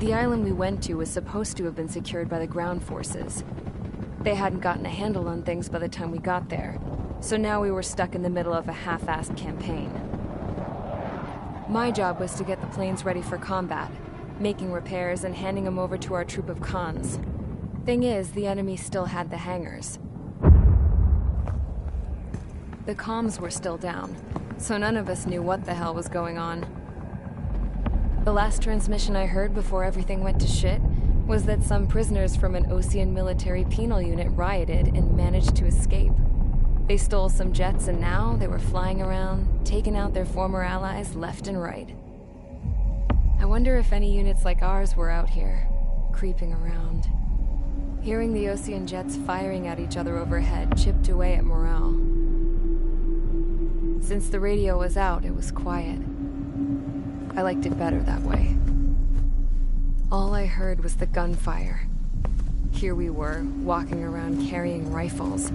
The island we went to was supposed to have been secured by the ground forces. They hadn't gotten a handle on things by the time we got there, so now we were stuck in the middle of a half-assed campaign. My job was to get the planes ready for combat, making repairs and handing them over to our troop of cons. Thing is, the enemy still had the hangars. The comms were still down, so none of us knew what the hell was going on. The last transmission I heard before everything went to shit was that some prisoners from an Osean military penal unit rioted and managed to escape. They stole some jets and now they were flying around, taking out their former allies left and right. I wonder if any units like ours were out here, creeping around. Hearing the Osean jets firing at each other overhead chipped away at morale. Since the radio was out, it was quiet. I liked it better that way. All I heard was the gunfire. Here we were, walking around carrying rifles.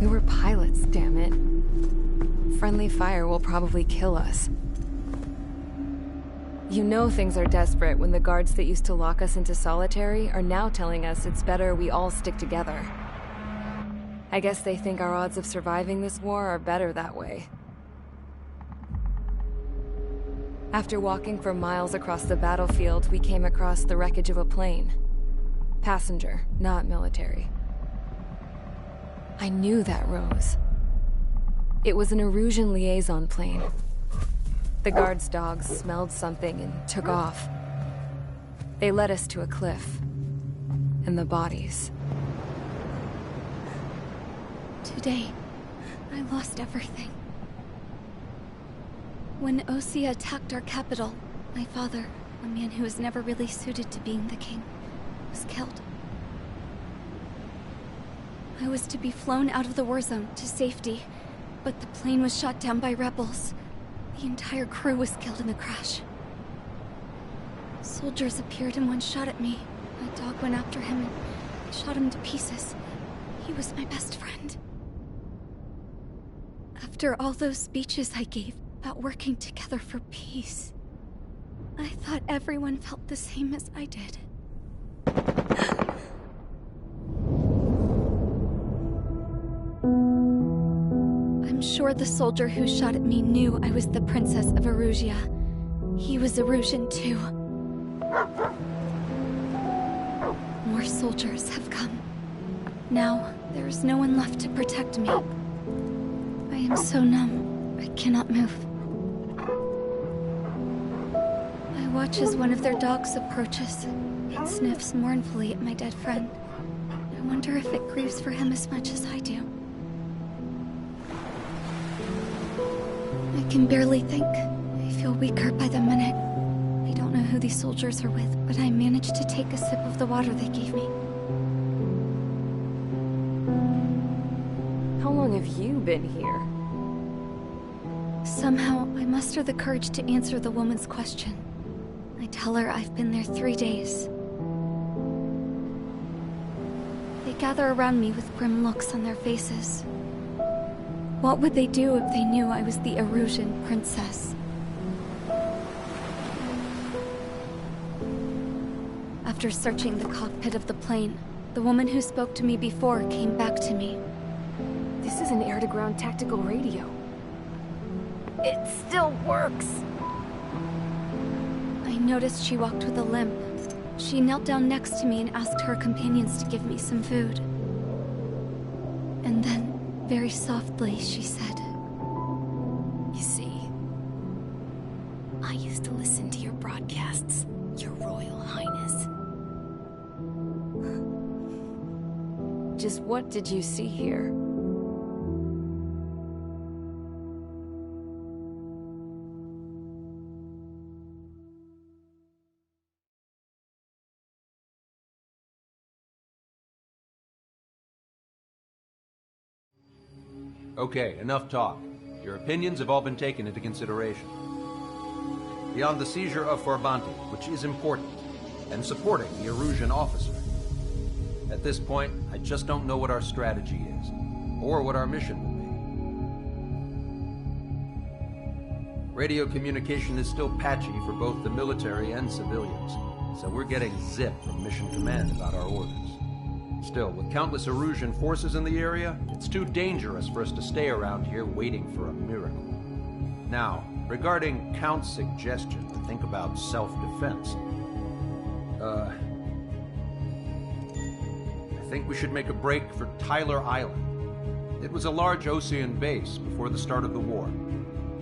We were pilots, damn it. Friendly fire will probably kill us. You know things are desperate when the guards that used to lock us into solitary are now telling us it's better we all stick together. I guess they think our odds of surviving this war are better that way. After walking for miles across the battlefield, we came across the wreckage of a plane. Passenger, not military. I knew that rose. It was an Erusian liaison plane. The guard's dogs smelled something and took off. They led us to a cliff. And the bodies. Today, I lost everything. When Osea attacked our capital, my father, a man who was never really suited to being the king, was killed. I was to be flown out of the war zone to safety, but the plane was shot down by rebels. The entire crew was killed in the crash. Soldiers appeared and one shot at me. My dog went after him and shot him to pieces. He was my best friend. After all those speeches I gave about working together for peace, I thought everyone felt the same as I did. I'm sure the soldier who shot at me knew I was the Princess of Erusia. He was Erusian too. More soldiers have come. Now, there is no one left to protect me. I am so numb, I cannot move. I watch as one of their dogs approaches. It sniffs mournfully at my dead friend. I wonder if it grieves for him as much as I do. I can barely think. I feel weaker by the minute. I don't know who these soldiers are with, but I managed to take a sip of the water they gave me. How long have you been here? Somehow, I muster the courage to answer the woman's question. I tell her I've been there 3 days. They gather around me with grim looks on their faces. What would they do if they knew I was the Erusian princess? After searching the cockpit of the plane, the woman who spoke to me before came back to me. This is an air-to-ground tactical radio. It still works! I noticed she walked with a limp. She knelt down next to me and asked her companions to give me some food. And then, very softly, she said, You see, I used to listen to your broadcasts, Your Royal Highness. Just what did you see here? Okay, enough talk. Your opinions have all been taken into consideration. Beyond the seizure of Forbanti, which is important, and supporting the Erusian officer, at this point, I just don't know what our strategy is, or what our mission will be. Radio communication is still patchy for both the military and civilians. so we're getting zip from Mission Command about our orders. Still, with countless Erusian forces in the area, it's too dangerous for us to stay around here waiting for a miracle. Now, regarding Count's suggestion to think about self-defense, I think we should make a break for Tyler Island. It was a large Osean base before the start of the war.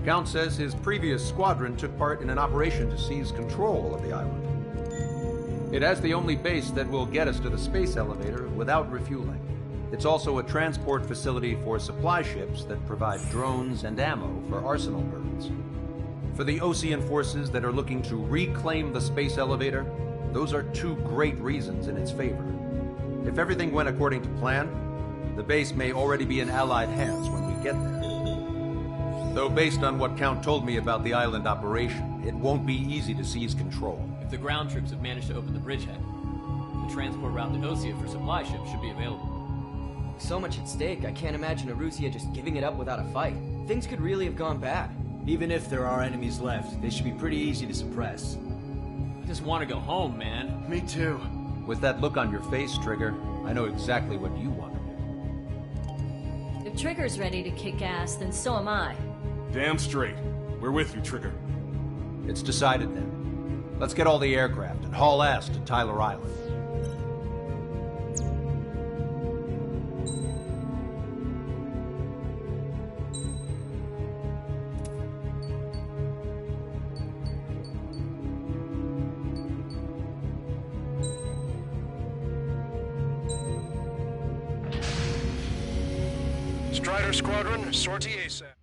Count says his previous squadron took part in an operation to seize control of the island. It has the only base that will get us to the space elevator without refueling. It's also a transport facility for supply ships that provide drones and ammo for arsenal birds. For the Osean forces that are looking to reclaim the space elevator, those are two great reasons in its favor. If everything went according to plan, the base may already be in Allied hands when we get there. Though based on what Count told me about the island operation, it won't be easy to seize control. If the ground troops have managed to open the bridgehead, the transport route to Osea for supply ships should be available. So much at stake, I can't imagine Erusia just giving it up without a fight. Things could really have gone bad. Even if there are enemies left, they should be pretty easy to suppress. I just want to go home, man. Me too. With that look on your face, Trigger, I know exactly what you want to do. If Trigger's ready to kick ass, then so am I. Damn straight. We're with you, Trigger. It's decided then. Let's get all the aircraft and haul ass to Tyler Island. Strider Squadron, sortie ASAP.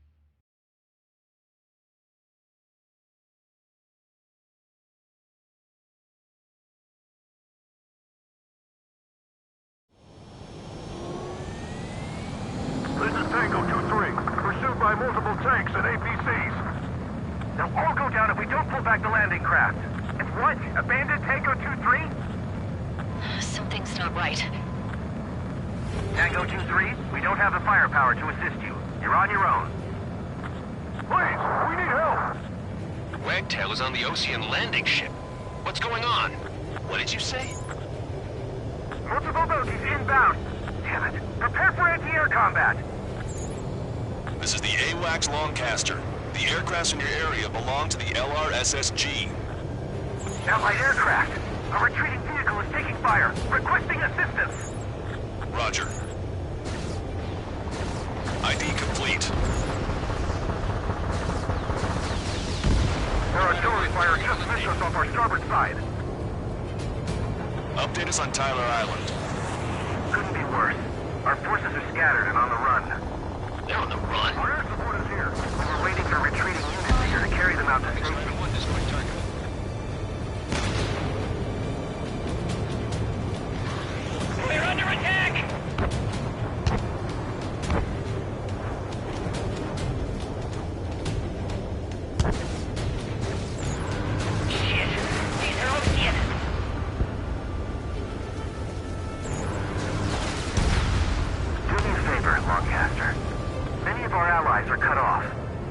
This is Tango 2-3, pursued by multiple tanks and APCs. They'll all go down if we don't pull back the landing craft. And what? Abandon Tango 2-3? Something's not right. Tango 2-3, we don't have the firepower to assist you. You're on your own. Please, we need help! Wagtail is on the Osean landing ship. What's going on? What did you say? Multiple bogies inbound. Damn it. Prepare for anti-air combat. This is the AWACS Longcaster. The aircrafts in your area belong to the LRSSG. Allied aircraft. A retreating vehicle is taking fire. Requesting assistance. Roger. ID complete. Their artillery fire just missed us off our starboard side. Update us on Tyler Island. Couldn't be worse. Our forces are scattered and on the run. They're on the run. Our air support is here. We're waiting for retreating units here to carry them out to safety. We're under attack! Shit! These are Osean! Do me a favor, Longcaster. Many of our allies are cut off.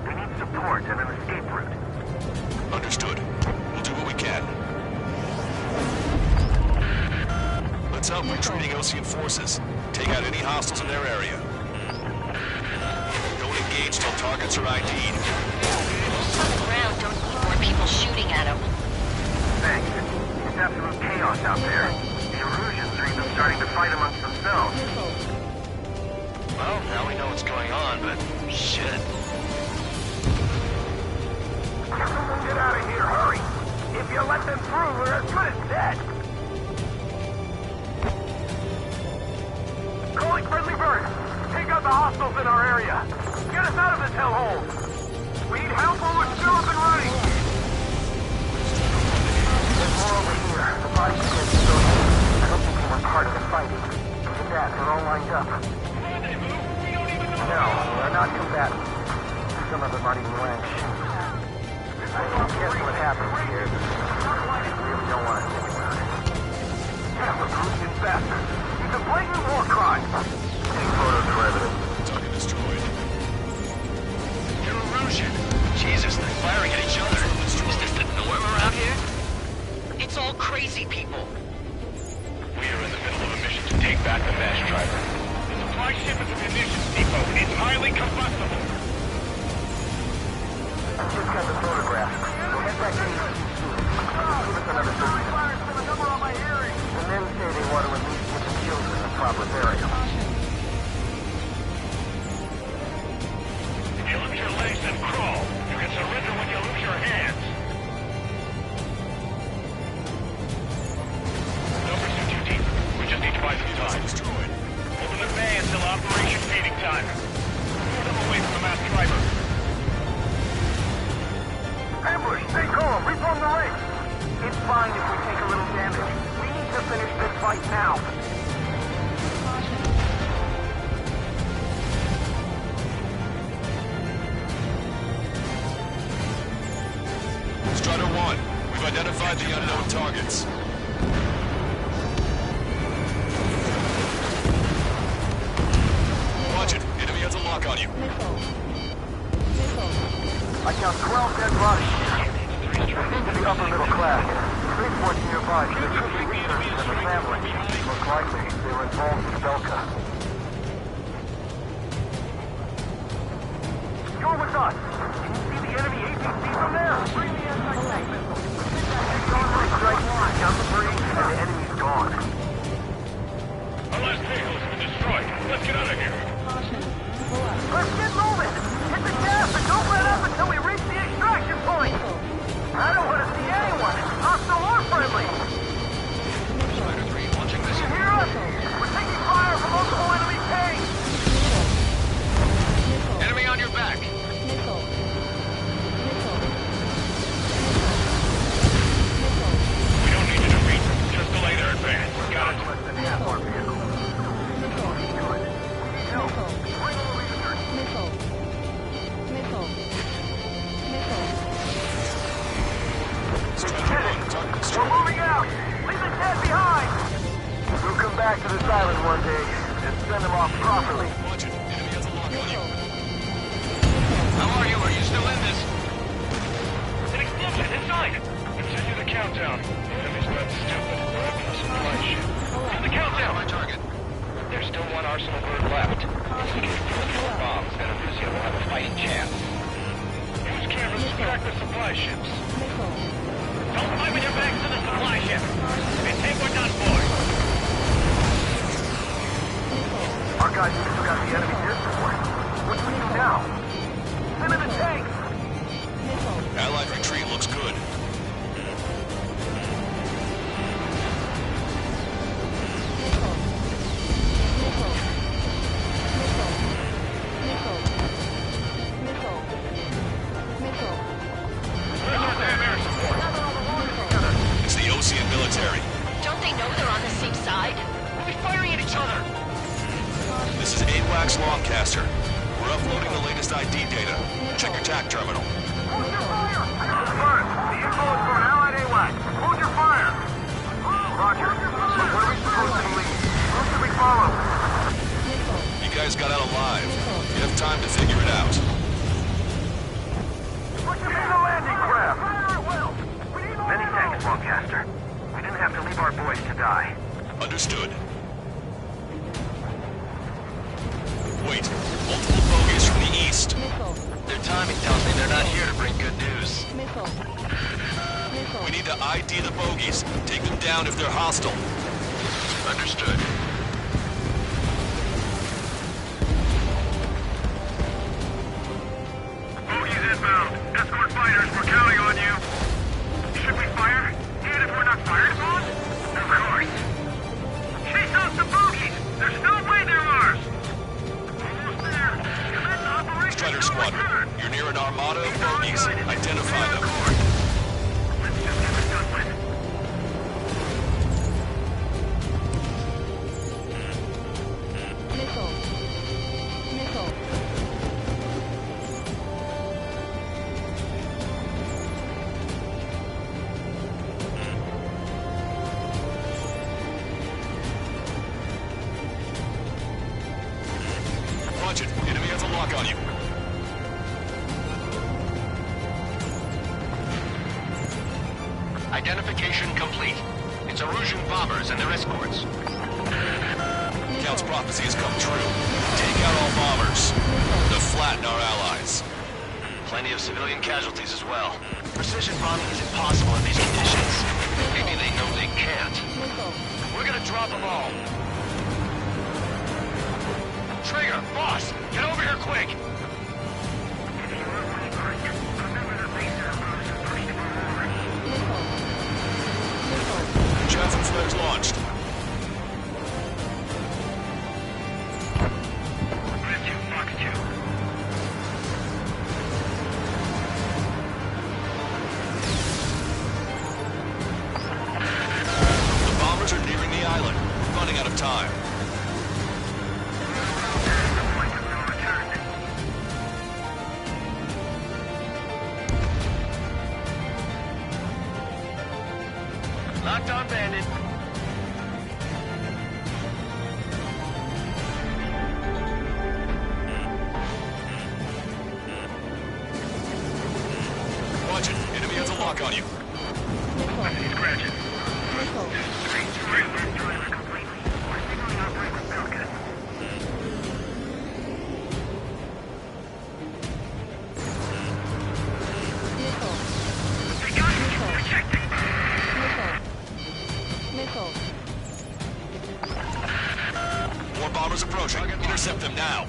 We need support and an escape route. Understood. We'll do what we can. Let's help retreating Osean forces. Take out any hostiles in their area. Don't engage till targets are ID'd. On the ground, don't need more people shooting at him. Thanks. It's absolute chaos out there. The Erusians are even starting to fight amongst themselves. Well, now we know what's going on, but shit. Get out of here, hurry! If you let them through, we're as good as dead! Calling friendly birds! Take out the hostiles in our area! Get us out of this hellhole! We need help or we're still up and running! There's more over here. The bodies are getting so I don't think they were part of the fighting. Look at that, they're all lined up. No, they're not too bad. Some of them aren't even wearing shoes. Guess what happens here? You really don't want to think about it. Yeah, the Russian bastard. He's a blatant war crime. Take photos for evidence. Target destroyed. They're It's all crazy people. We are in the middle of a mission to take back the mass driver. The supply ship is a munitions depot. It's highly combustible. I just got the photograph. We'll head back to the give us another 30 seconds. The men say they want to at least get the children in the proper burial. If you lose your legs, then crawl. You can surrender when you lose your hands. Numbers are too deep. We just need to buy some time. Destroyed. Open the bay until operation feeding time. Move them away from the mass driver. Ambush! Stay calm! Reform the ranks! It's fine if we take a little damage. We need to finish this fight now. Strider 1, we've identified the unknown targets. Watch it. Enemy has a lock on you. I count 12 dead bodies here. Into the upper middle class. Spaceports nearby should have been researched in the family. Most likely, they were involved with Belka. You're with us. Can you see the enemy APC from there? Bring the anti-tank missile. Take on the strike line. Count the breach, and the enemy's gone. Our last vehicle has been destroyed. Let's get out of here. Let's get moving. Hit the gas and don't let up until we reach the extraction point. I don't want to see anyone, hostile or friendly. Strider 3, launching Can this. you hear us? We're taking fire from multiple enemy tanks. Enemy on your back. We don't need you to reach. Just delay their advance. Got it. Less than half our vehicle. Good. Help. Bring the research. We're moving out! Leave the dead behind! We'll come back to this island one day and send them off properly. Watch it. Enemy has a lock on you. How are you? Are you still in this? An explosion inside! Continue the countdown. The enemy's not stupid. We're up in the supply ship. To the countdown! My target. There's still one arsenal bird left. If we can defuse four bombs, then Russia will have a fighting chance. Use cameras to track the supply ships. Don't fight with your backs to the supply ship. If they take, we're done for. Our guys still got the enemy near support. What do we do now? Send in the tanks! Allied retreat looks good. It's the Ocean military. Don't they know they're on the same side? We'll be firing at each other. This is AWACS Longcaster. We're uploading the latest ID data. Check your TAC terminal. Hold your fire! Confirmed. The info is from Allied AWACS. Hold your fire! Roger. What are we supposed to believe? Who should we follow? You guys got out alive. You have time to figure it out. Push him in the landing craft! Many thanks, Longcaster. We didn't have to leave our boys to die. Understood. Wait. Multiple bogies from the east. Their timing tells me they're not here to bring good news. We need to ID the bogies. Take them down if they're hostile. Understood. Bogies inbound. Escort fighters, we're counting on you. Should we fire? And if we're not fired upon? Of course. Chase out the bogies! There's no way they're ours! Almost there. Commence Operation Strider No Squadron, Return. you're near an armada of bogies. Identify them. Let's just get this done with. Identification complete. It's Erusian bombers and their escorts. Count's prophecy has come true. Take out all bombers. They'll flatten our allies. Plenty of civilian casualties as well. Precision bombing is impossible in these conditions. Maybe they know they can't. We're gonna drop them all. Trigger, boss, get over here quick! Chaffin flares launched. The bombers are nearing the island, running out of time. Locked on, Bandit. Watch it. Enemy has a lock on you. He's scratching. More bombers approaching. Intercept them now.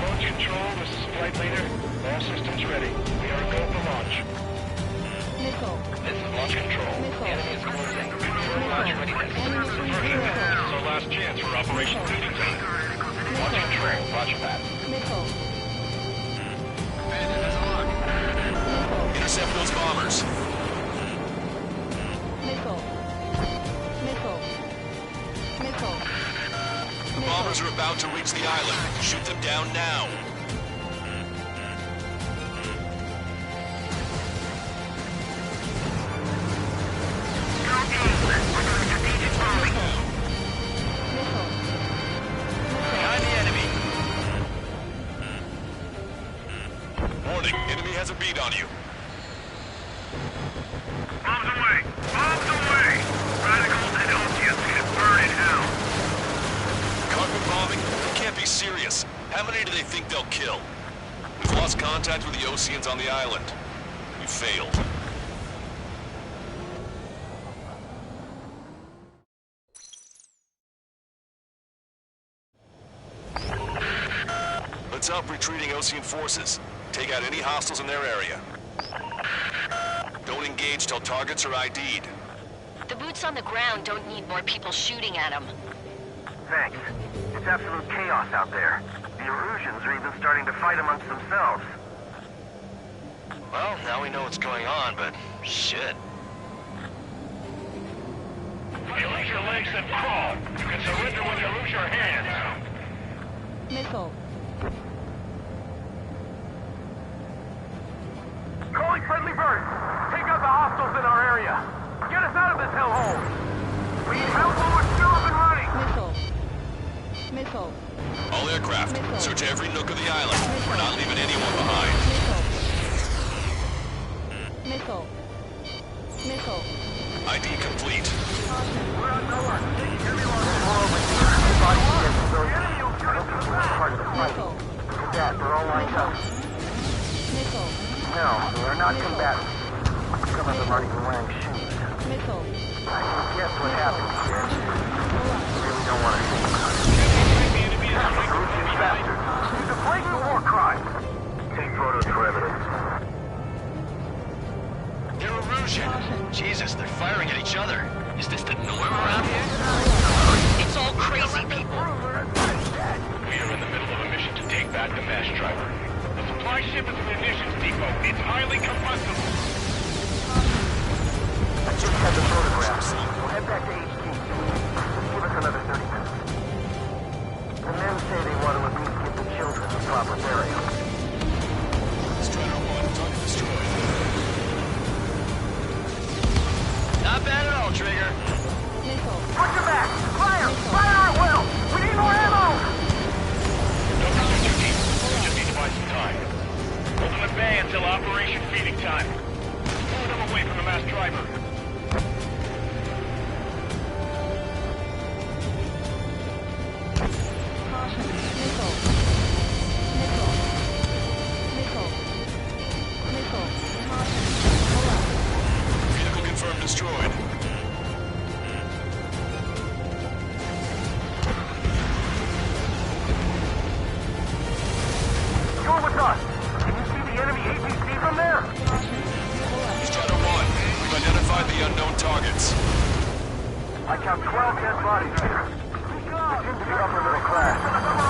Launch control, this is flight leader. All systems ready. We are go for launch. This is launch control. The enemy is closing. Confirm launch readiness. This is our last chance for Operation Breathing Time. Launch control, roger that. Bandit has a lock. Intercept those bombers. The bombers are about to reach the island. Shoot them down now. Behind the enemy. Warning, enemy has a bead on you. Bombs away! Bombs away! Radicals and Oceans get burned in hell. Carpet bombing? They can't be serious. How many do they think they'll kill? We've lost contact with the Oceans on the island. We failed. Let's help retreating Ocean forces. Take out any hostiles in their area. Don't engage till targets are ID'd. The boots on the ground don't need more people shooting at them. Thanks. It's absolute chaos out there. The Erusians are even starting to fight amongst themselves. Well, now we know what's going on, but shit. Release your legs and crawl. You can surrender when you lose your hands. Calling friendly birds! Take out the hostiles in our area! Get us out of this hellhole! We need help while we're still up and running! All aircraft, search every nook of the island. We're not leaving anyone behind. ID complete. We're on no one. Hear me long. Pull over here. Everybody get civilians. I don't think we're part of the fight. Look at that, they're all lined up. No, they're not combatants. Some of them aren't even wearing shoes. I can guess what happened here. I really don't want to think about it. Erusian bastards. He's a blatant war crime. Take photos for evidence. They're Erusian. Jesus, they're firing at each other. Is this the norm around here? It's all crazy people. We are in the middle of a mission to take back the mass driver. The supply ship is a munitions depot. It's highly combustible. I just had the photographs. We'll head back to HQ. Give us another 30 minutes. The men say they want to at least give the children a proper burial. until Operation Feeding Time. Pull them away from the masked driver. Caution, missile. Missile. Missile. Missile. Caution. Coolau. Vehicle confirmed destroyed. You're with us. Can you see the enemy APC from there? Shadow 1, we've identified the unknown targets. I count 12 dead bodies here. They seem to be upper middle class.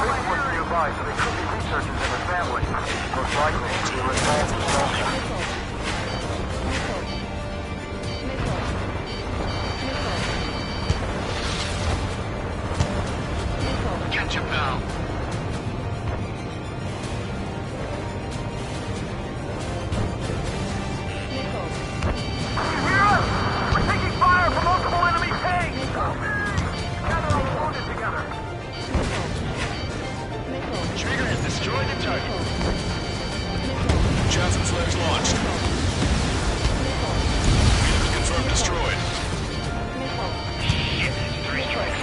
Spaceport's nearby, so they could be researchers and their families. Most likely, they were involved in Tulsa. Catch him now. Chaffin flares launched. Vehicle confirmed destroyed. Shit, 3 strikes.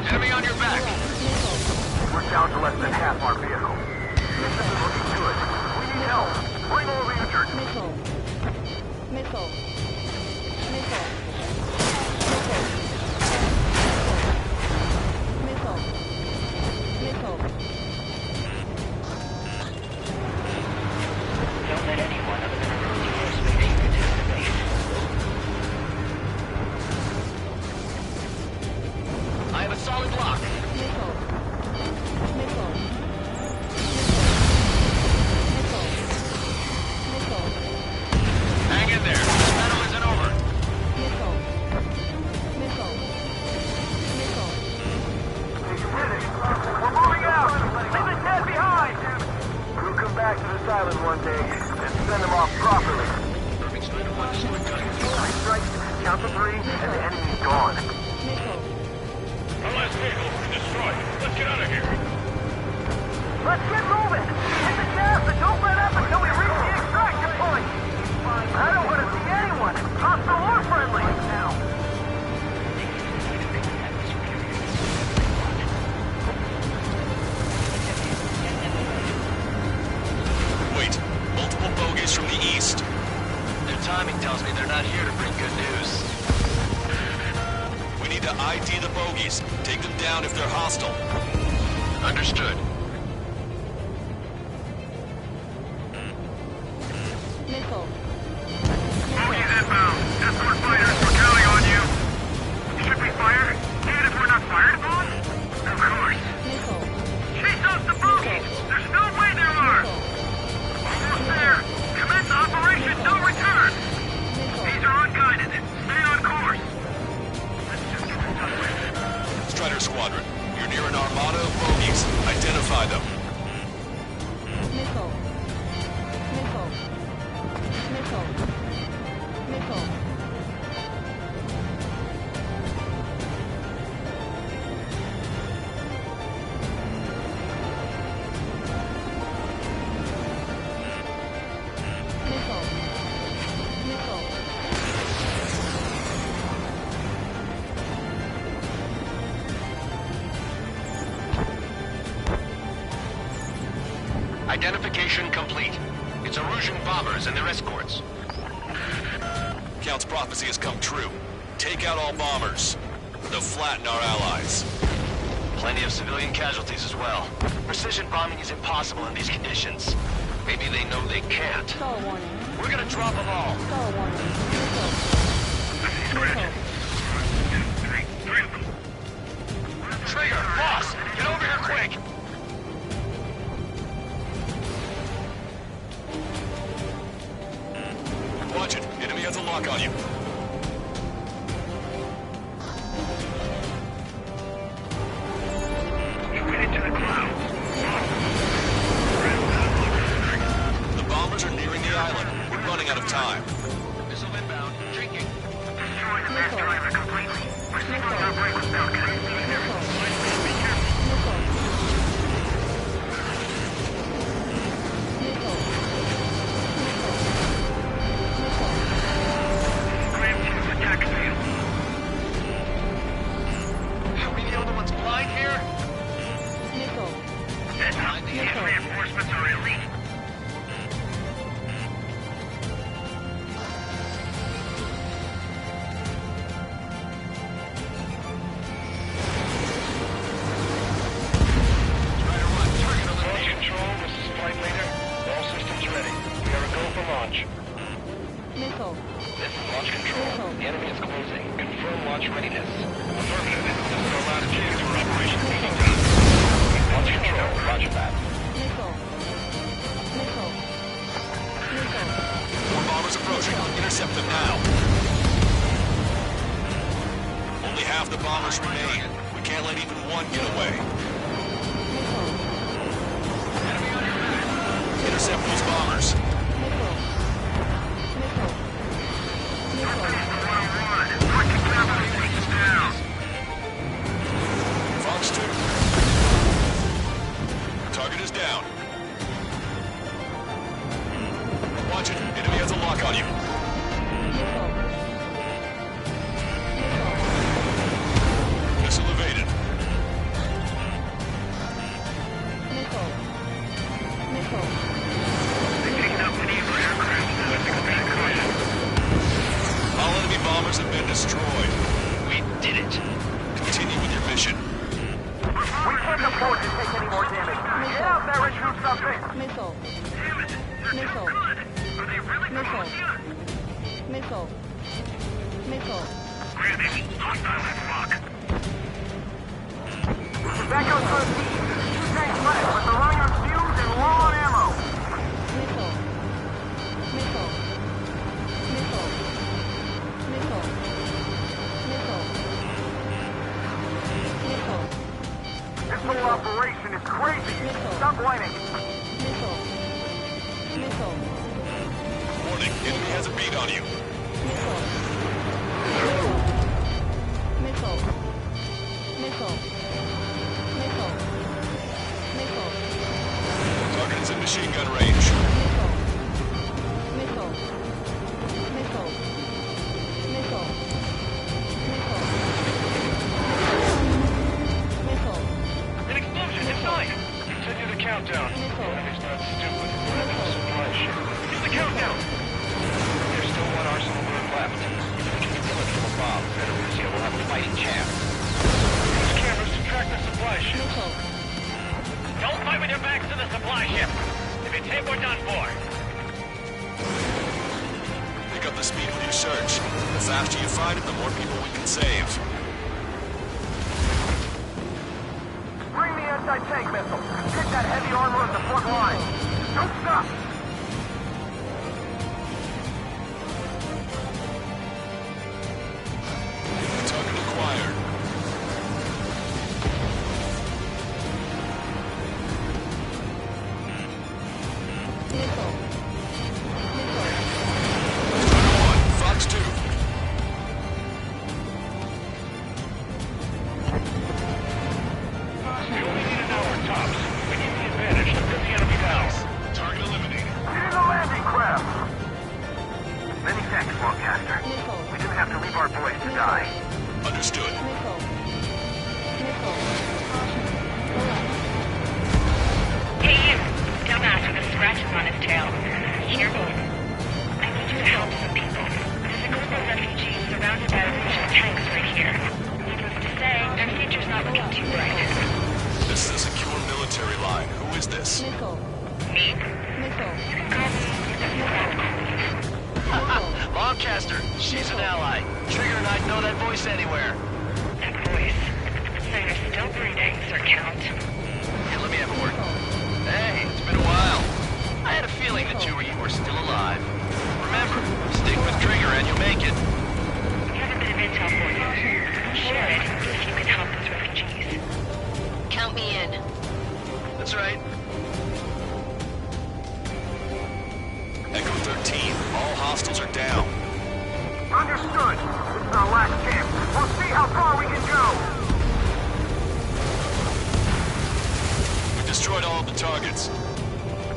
Enemy on your back. We're down to less than half our vehicle. This isn't looking good. We need help. Bring all the injured. Missile. Missile. Missile. Missile. Missile. Don't let anyone other than a Rosie airspace get into the base. I have a solid lock. Missile. Missile. Missile. Hang in there. This battle isn't over. Missile. Missile. Missile. Hey, you did it. We're moving out. Leave the dead behind. We'll come back to this island one day and send them off properly. Moving straight to 1 destroyed gunner. 3 strikes, count to 3, and the enemy's gone. Missile. Our last vehicle has been destroyed. Let's get out of here. Let's get moving. Hit the gas and don't let up until we reach the extraction point. I don't want to see anyone, hostile or friendly, now. Wait, multiple bogies from the east? Their timing tells me they're not here to bring good news. We need to ID the bogies. Take them down if they're hostile. Understood. Missile. Bogies inbound. Escort fighters, we're counting on you. Should we fire? Even if we're not fired upon? Of course. Missile. Chase off the bogies! There's no way there are! Almost there! Commence Operation No Return! These are unguided. Stay on course. Strider Squadron, you're near an armada of bogies. Identify them. Missile. Missile. Missile. Missile. Missile. Missile. Identification complete. It's Erusian bombers and their escorts. Count's prophecy has come true. Take out all bombers. They'll flatten our allies. Plenty of civilian casualties as well. Precision bombing is impossible in these conditions. Maybe they know they can't. Star warning. We're gonna drop them all. Star warning. Missile. Missile. Trigger, boss, get over here quick! Watch it. Enemy has a lock on you. You went into the clouds. The bombers are nearing the island. We're running out of time. This Missile inbound. Drinking. Destroy the master driver completely. We're signaling our break without connecting here. Be careful. Graham team's attack failed. Are we the only ones blind here? These reinforcements are elite. Missile. This is launch control. The enemy is closing. Confirm launch readiness. Affirmative. This is our latitude for Operation Meeting Time. Launch control. Roger that. Missile. Missile. Missile. More bombers approaching. Intercept them now. Only half the bombers remain. We can't let even one get away. Intercept those bombers. Fox 2. Target is down. Watch it. Enemy has a lock on you. Missile evaded. All enemy bombers have been destroyed. We did it. Continue with your mission. We can't afford to take any more damage. Get out there and shoot something! Missile. Missile. Are they really Missile. Missile. Missile. Granted, hostile at rock. That goes for the team. 2 tanks left, but they're running on fumes and low on ammo. Missile. Missile. Missile. Missile. Missile. Missile. This whole operation is crazy. Missile. Stop whining. Missile. Missile. Warning. Enemy has a beat on you. Missile. Missile. Missile. Missile. Missile. Target is in machine gun range. Missile. Missile. Missile. Missile. Missile. Missile. An explosion inside! Continue the countdown. Enemy's not stupid. We're in a supply ship. Do the countdown! There's still one arsenal burn left. If we can kill it from above, then Arussia will have a fighting chance. Use cameras to track the supply ship. Don't fight with your backs to the supply ship. If it's hit, we're done for. Pick up the speed with your search. The faster you find it, the more people we can save. Bring the anti-tank missile. Hit that heavy armor at the front line. Don't stop. Target acquired. Missile. Target 1. Fox 2. We only need an hour tops. We need the advantage to put the enemy down. Target eliminated. Get in the landing craft. Many thanks, Longcaster. Missile. We didn't have to leave our boys to die. Understood. Missile. Missile. Hey, you. Dumbass with the scratches on his tail. Hear me? I need you to help some people. There's a group of refugees surrounded by Russian tanks right here. Needless to say, their future's not looking too bright. This is a secure military line. Who is this? Missile. Me? Missile. Longcaster, she's an ally. Trigger and I'd know that voice anywhere. That voice. So you're still breathing, Sir Count. Here, let me have a word. Hey, it's been a while. I had a feeling the two of you were still alive. Remember, stick with Trigger and you'll make it. We have a bit of intel for you. Share it if you can help those refugees. Count me in. That's right. Echo 13. All hostiles are down. all of the targets.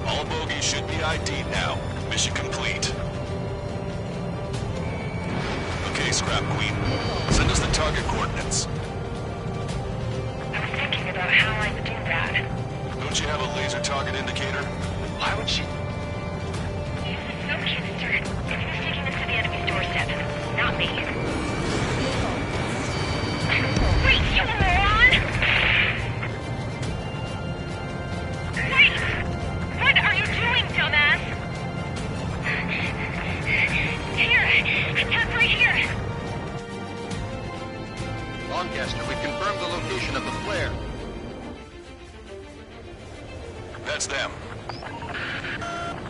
All bogies should be ID'd now. Mission complete. Okay, Scrap Queen. Send us the target coordinates. I was thinking about how I would do that. Don't you have a laser target indicator? Why would she... Use the smoke canister. If he was taking this to the enemy's doorstep, not me. Wait, you moron! Wait! What are you doing, dumbass? Here! Tap right here! Lancaster, we've confirmed the location of the flare. That's them.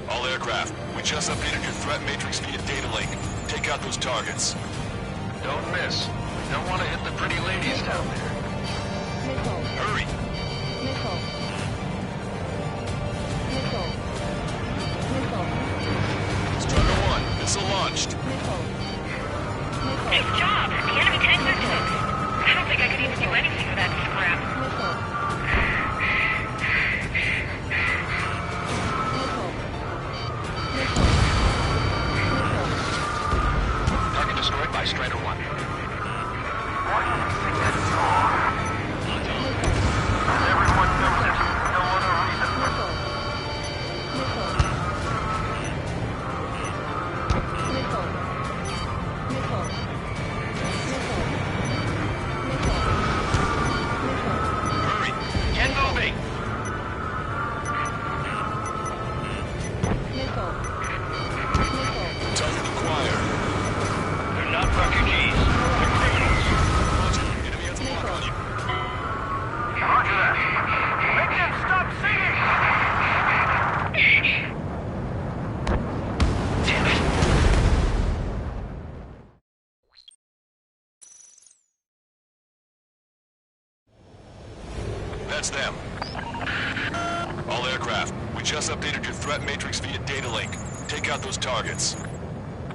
All aircraft, we just updated your threat matrix via data link. Take out those targets. Don't miss. We don't want to hit the pretty ladies down there. Missile. Hurry! Missile. Missile. Missile. Strider 1, missile launched. Missile. Missile. Nice job! The enemy tanks are toast. I don't think I could even do anything with that scrap. Missile. Target destroyed by Strider 1. Everyone knows it. No other reason. Hurry! Get moving! Target acquired. They're not refugees. They're criminals. Roger, enemy has a lock on you. Roger that. Make them stop singing! Damn it. That's them. All aircraft, we just updated your threat matrix via data link. Take out those targets.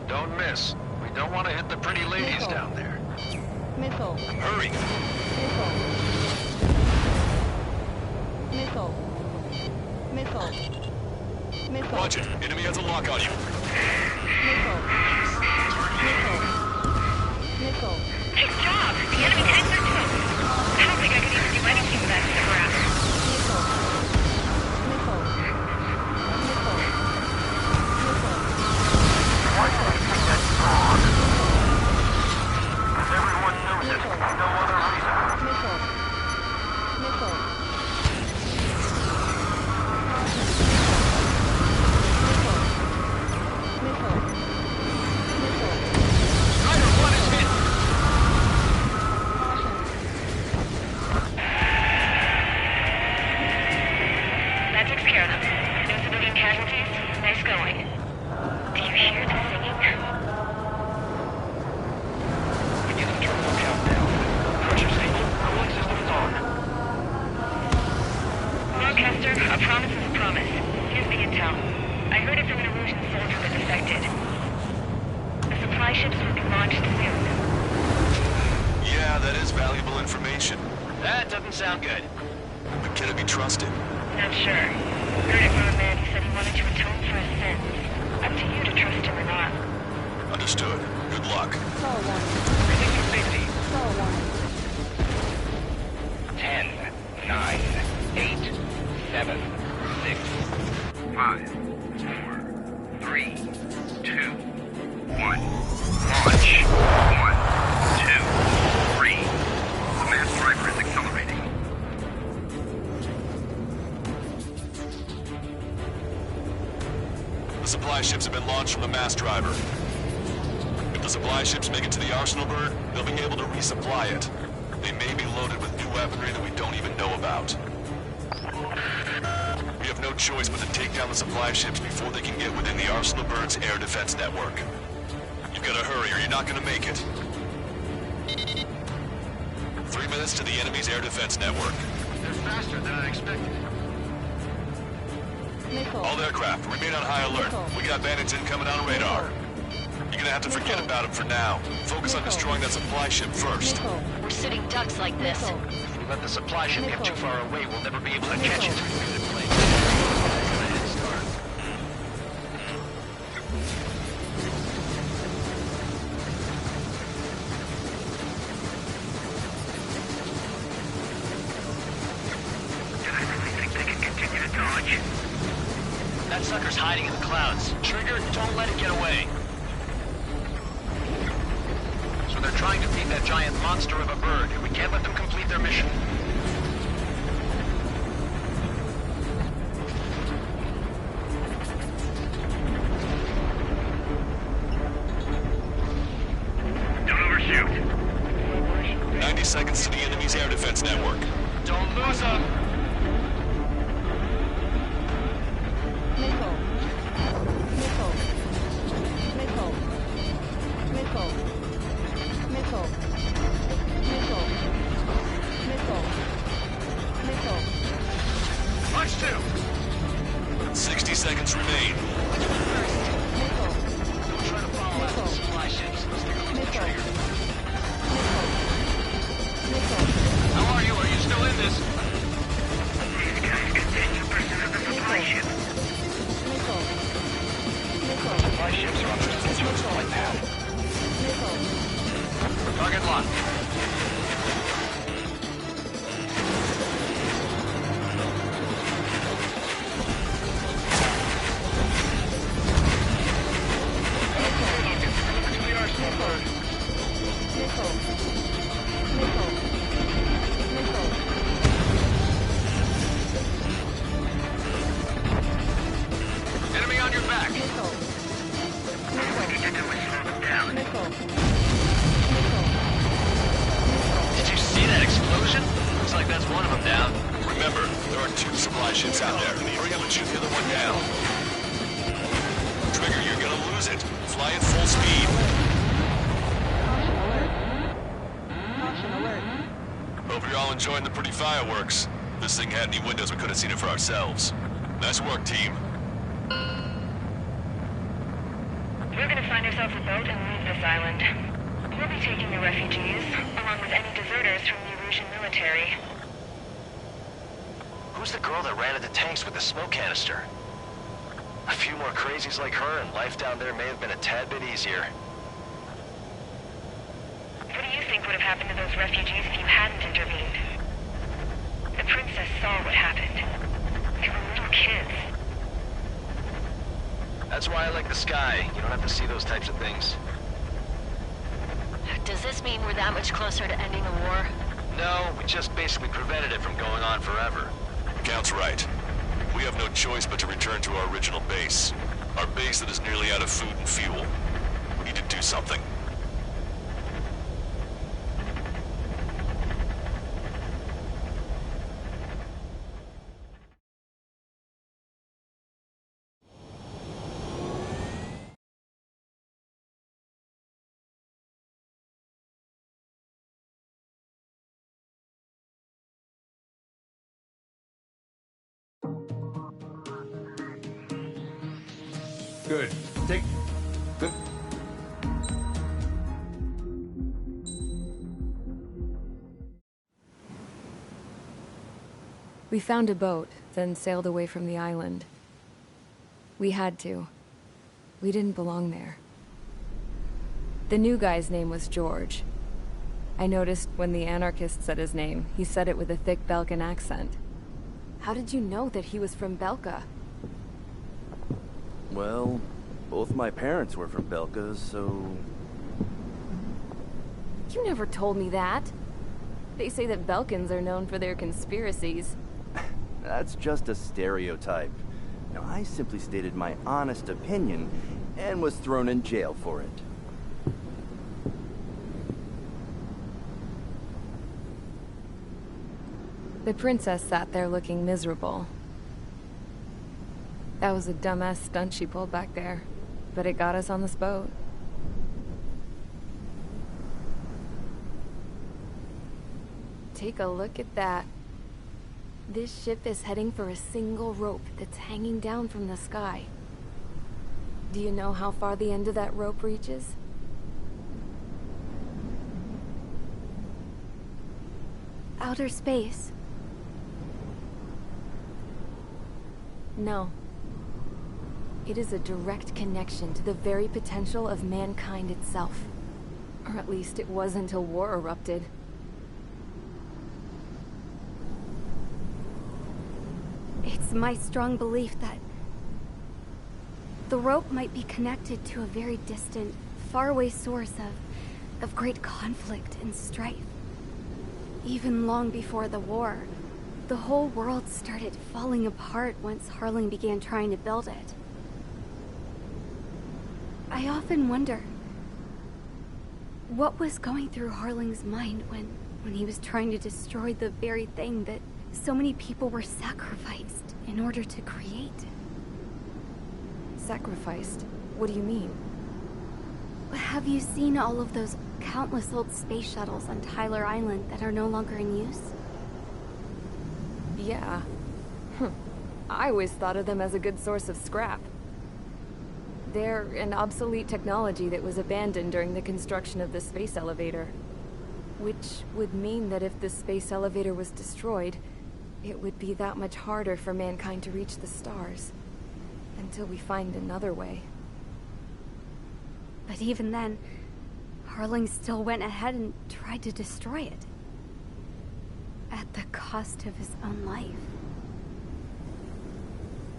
Don't miss. We don't want to hit the pretty ladies down there. Missile. Hurry! Missile. Missile. Missile. Roger, enemy has a lock on you. Missile. Missile. Missile. Nice job! The enemy tanks are toast. I don't think I could even do anything with that scrap. Missile. Missile. Missile. Missile. Why do you think that's wrong? Everyone knows it. No other reason. Missile. Missile. Missile. Missile. Strider 1 is hit! That takes care of them. No civilian casualties. Nice going. Do you hear the singing? Begin the terminal countdown. Pressure stable. Cooling systems on. Lancaster, a promise is a promise. Here's the intel. I heard it's an illusion soldier that defected. The supply ships will be launched soon. Yeah, that is valuable information. That doesn't sound good. But can it be trusted? Not sure. Heard it from a man who said he wanted to atone for his sins. Up to you to trust him or not. Understood. Good luck. Star 1. Predicting safety. Star 1. 10, 9, 8, 7, 6, 5, 4, 3, 2, 1. Launch. 1, 2, 3. The mass driver is accelerating. The supply ships have been launched from the mass driver. If the supply ships make it to the arsenal bird, they'll be able to resupply it. They may be loaded with new weaponry that we don't even know about. We have no choice but to take down the supply ships before they can get within the arsenal bird's air defense network. You've got to hurry or you're not going to make it. 3 minutes to the enemy's air defense network. They're faster than I expected. Missile. All aircraft, remain on high alert. We got bandits incoming on radar. You're gonna have to forget about them for now. Focus on destroying that supply ship first. Missile. We're sitting ducks like this. Missile. If we let the supply ship get too far away, we'll never be able to catch it. Missile. Good play. sucker's hiding in the clouds. Trigger, don't let it get away. So they're trying to feed that giant monster of a bird, and we can't let them complete their mission. Don't overshoot. 90 seconds to the enemy's air defense network. Don't lose them. Missile. Missile. Missile. Missile. Missile. Missile. Missile. Missile. Punch 2. 60 seconds remain. Missile. Don't try to follow after the supply ships. Stick with the trigger. Missile. How are you? Are you still in this? These guys continue pursuit of the supply ship. Missile. Missile. Supply ships are on their schedule flight path. Missile. Target locked. Missile. Missile. Missile. Enemy on your back. Missile. All we need to do is slow them down. Missile. Did you see that explosion? Looks like that's one of them down. Remember, there are 2 supply ships out there. Hurry up and shoot the other one down. Trigger, you're gonna lose it. Fly at full speed. Caution alert. Hope you're all enjoying the pretty fireworks. If this thing had any windows, we could have seen it for ourselves. Nice work, team. We're gonna find ourselves a boat and leave this island. We'll be taking the refugees, along with any deserters from the Erusian military. Who's the girl that ran into tanks with the smoke canister? A few more crazies like her, and life down there may have been a tad bit easier. What do you think would have happened to those refugees if you hadn't intervened? The princess saw what happened. They were little kids. That's why I like the sky. You don't have to see those types of things. Does this mean we're that much closer to ending the war? No, we just basically prevented it from going on forever. Count's right. We have no choice but to return to our original base. Our base that is nearly out of food and fuel. We need to do something. Good. Good. We found a boat, then sailed away from the island. We had to. We didn't belong there. The new guy's name was George. I noticed when the anarchist said his name, he said it with a thick Belkan accent. How did you know that he was from Belka? Well, both my parents were from Belka, so... You never told me that. They say that Belkans are known for their conspiracies. That's just a stereotype. Now, I simply stated my honest opinion and was thrown in jail for it. The princess sat there looking miserable. That was a dumbass stunt she pulled back there, but it got us on this boat. Take a look at that. This ship is heading for a single rope that's hanging down from the sky. Do you know how far the end of that rope reaches? Outer space. No. It is a direct connection to the very potential of mankind itself. Or at least it was until war erupted. It's my strong belief that The rope might be connected to a very distant, faraway source of great conflict and strife. Even long before the war, the whole world started falling apart once Harling began trying to build it. I often wonder, what was going through Harling's mind when he was trying to destroy the very thing that so many people were sacrificed in order to create? Sacrificed? What do you mean? Have you seen all of those countless old space shuttles on Tyler Island that are no longer in use? Yeah. I always thought of them as a good source of scrap. They're an obsolete technology that was abandoned during the construction of the space elevator. Which would mean that if the space elevator was destroyed, it would be that much harder for mankind to reach the stars. Until we find another way. But even then, Harling still went ahead and tried to destroy it. At the cost of his own life.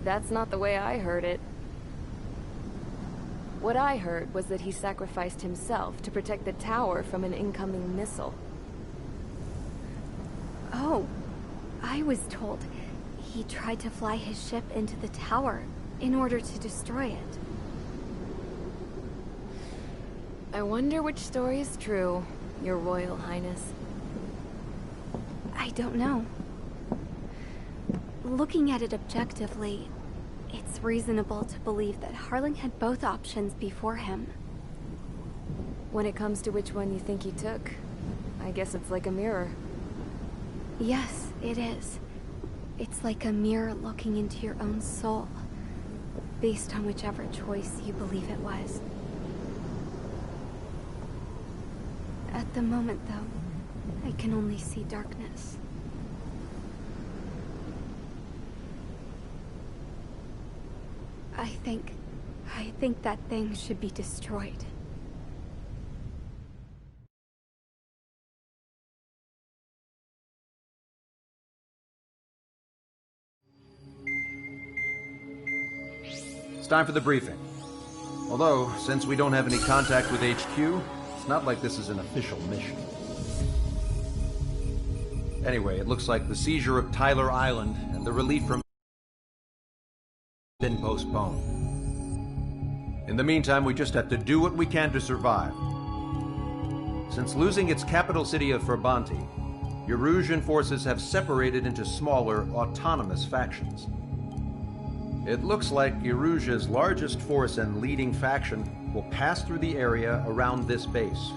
That's not the way I heard it. What I heard was that he sacrificed himself to protect the tower from an incoming missile. Oh, I was told he tried to fly his ship into the tower in order to destroy it. I wonder which story is true, Your Royal Highness. I don't know. Looking at it objectively, it's reasonable to believe that Harling had both options before him. When it comes to which one you think he took, I guess it's like a mirror. Yes, it is. It's like a mirror looking into your own soul, based on whichever choice you believe it was. At the moment, though, I can only see darkness. I think that thing should be destroyed. It's time for the briefing. Although, since we don't have any contact with HQ, it's not like this is an official mission. Anyway, it looks like the seizure of Tyler Island and the relief from been postponed. In the meantime, we just have to do what we can to survive. Since losing its capital city of Farbanti, Erusian forces have separated into smaller, autonomous factions. It looks like Erusia's largest force and leading faction will pass through the area around this base.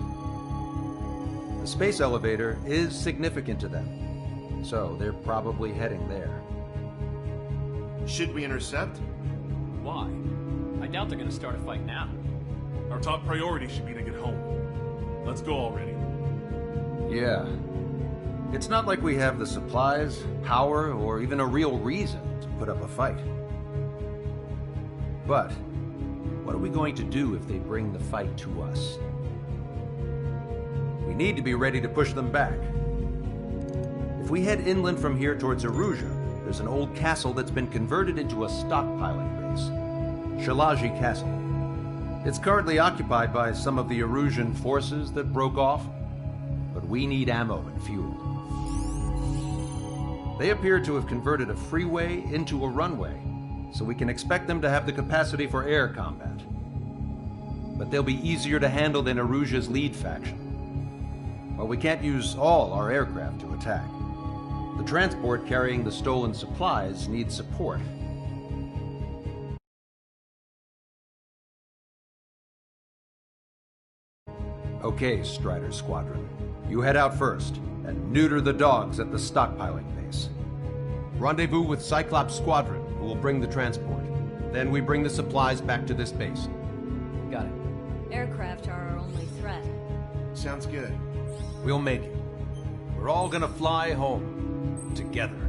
The space elevator is significant to them, so they're probably heading there. Should we intercept? Why? I doubt they're gonna start a fight now. Our top priority should be to get home. Let's go already. Yeah. It's not like we have the supplies, power, or even a real reason to put up a fight. But, what are we going to do if they bring the fight to us? We need to be ready to push them back. If we head inland from here towards Erusia, there's an old castle that's been converted into a stockpiling base. Shalaji Castle. It's currently occupied by some of the Erusian forces that broke off, but we need ammo and fuel. They appear to have converted a freeway into a runway, so we can expect them to have the capacity for air combat. But they'll be easier to handle than Erusia's lead faction. While we can't use all our aircraft to attack, the transport carrying the stolen supplies needs support. Okay, Strider Squadron. You head out first, and neuter the dogs at the stockpiling base. Rendezvous with Cyclops Squadron, who will bring the transport. Then we bring the supplies back to this base. Got it. Aircraft are our only threat. Sounds good. We'll make it. We're all gonna fly home. Together.